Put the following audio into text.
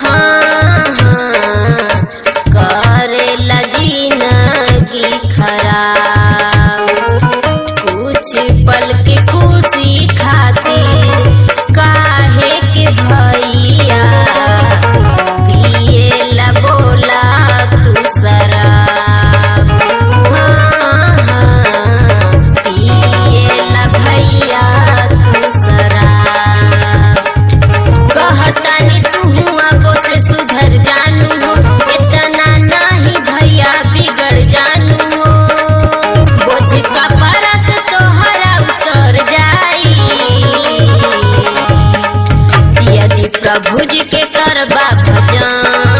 हाँ हाँ करेला जिंदगी खराब। कुछ पल के खुशी खातिर काहे के भैया पिएला बोला तू शराब। हाँ हाँ पिएला भैया तू शराब। कहतानी तू अब से सुधर जानू हो, इतना नहीं भैया बिगड़ जानू हो। बोझ का परस तोहरा उतर जाई यदि प्रभु जी के करबा भजन।